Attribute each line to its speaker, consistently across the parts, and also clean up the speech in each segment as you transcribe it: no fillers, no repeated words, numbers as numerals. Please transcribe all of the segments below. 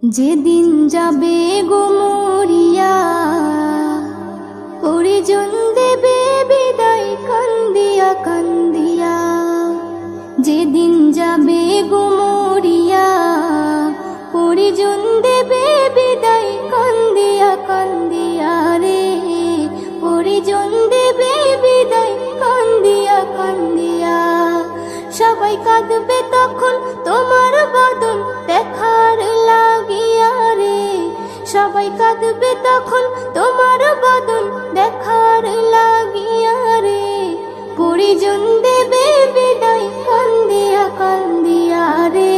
Speaker 1: যেদিন যাবে গো মরিয়া, পরিজন দেবে বিদায় কান্দিয়া কান্দিয়া। যেদিন যাবে গো মরিয়া, পরিজন দেবে বিদায় কান্দিয়া কান্দিয়া রে। পরিজন দেবে বিদায় কান্দিয়া কান্দিয়া। সবাই কাঁদবে তখন তোমার বদন দেখার লাগিয়া রে। সবাই কাঁদবে তখন তোমার বদন দেখার লাগিয়া রে। পরিজন দেবে বিদায় কান্দিয়া কান্দিয়া রে।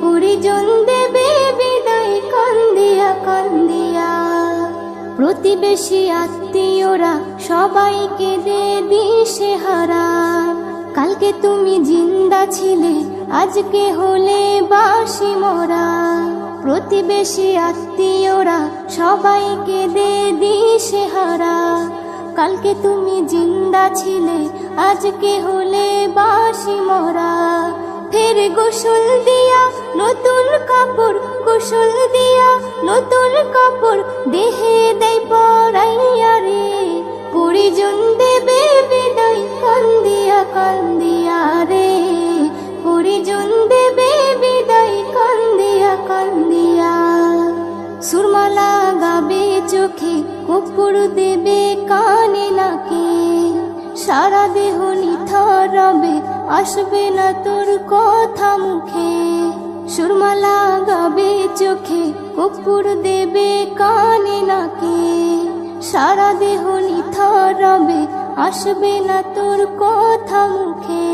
Speaker 1: পরিজন দেবে বিদায় কান্দিয়া কান্দিয়া। প্রতিবেশী আত্মীয়রা সবাইকে দে দিশেহারা। কালকে তুমি জিন্দা ছিলে, আজকে হলে বাসি মরা। প্রতিবেশী আত্মীয়রা সবাইকে দে দিশেহারা। কালকে তুমি জিন্দা ছিলে, আজকে হলে বাসি মরা। ফের গোসল দিয়া নতুন কাপড়, গোসল দিয়া নতুন কাপড় দেহে দেয় পরাইয়া রে। পরিজন দেবে বিদায় কান্দিয়া কান্দিয়া রে। পরিজন দেবে বিদায় কান্দিয়া কান্দিয়া। সুরমা লাগাবে চোখে, কর্পূর দেবে কানে নাকে। সারা দেহ নিথর রবে, আসবে না তোর কথা মুখে। সুরমা লাগাবে চোখে, কর্পূর দেবে কানে নাকে। সারা দেহ নিথর রবে, আসবে না তোর কথা মুখে।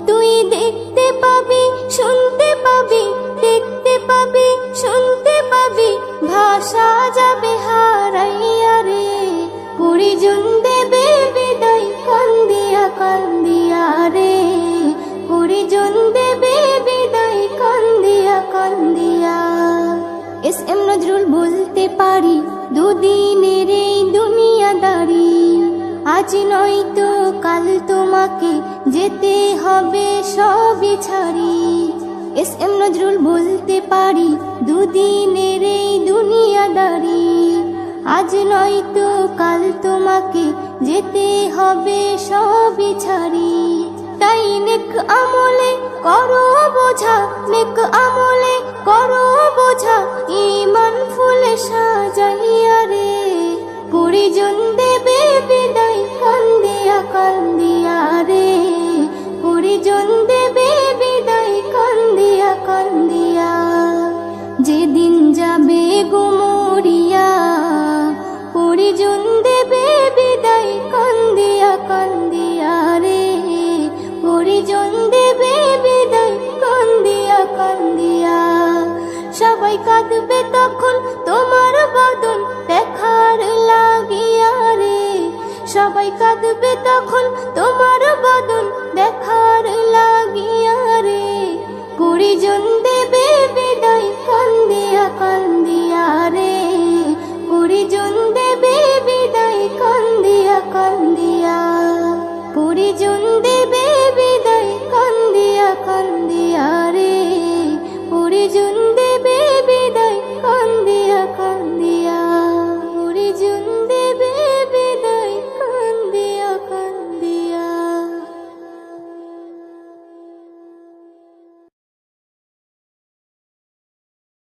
Speaker 1: তুই দেখতে পাবি, শুনতে পাবি, দেখতে পাবি, শুনতে পাবি, ভাষা যাবে হারাইয়া রে। পরিজন দেবে বিদায় কান্দিয়া কান্দিয়া রে। পরিজন দেবে বিদায় কান্দিয়া কান্দিয়া। এস.এম. নজরুল বলতে পারি, দুদিনের এই দুনিয়াদারি। আজ নয়তো কাল তোমাকে যেতে হবে সবই ছাড়ি। এস.এম. নজরুল বলতে পারি, দুদিনের এই দুনিয়াদারি। আজ নয়তো কাল তোমাকে যেতে হবে সবই ছাড়ি। তাই নেক আমলে করো বোঝা, নেক আমলে করো বোঝা, ঈমান ফুলে সাজাইয়া রে। পরিজন দেবে বিদায় কান্দিয়া কান্দিয়া রে। পরিজন দেবে বিদায় কান্দিয়া কান্দিয়া। যেদিন যাবে গো মরিয়া, পরিজন দেবে বিদায় কান্দিয়া কান্দিয়া রে। পরিজন দেবে বিদায় কান্দিয়া কান্দিয়া। সবাই কাঁদবে তখন তোমার বদন দেখার লাগিয়া রে। সবাই কাঁদবে তখন তোমার বদন দেখার লাগিয়া রে। পরিজন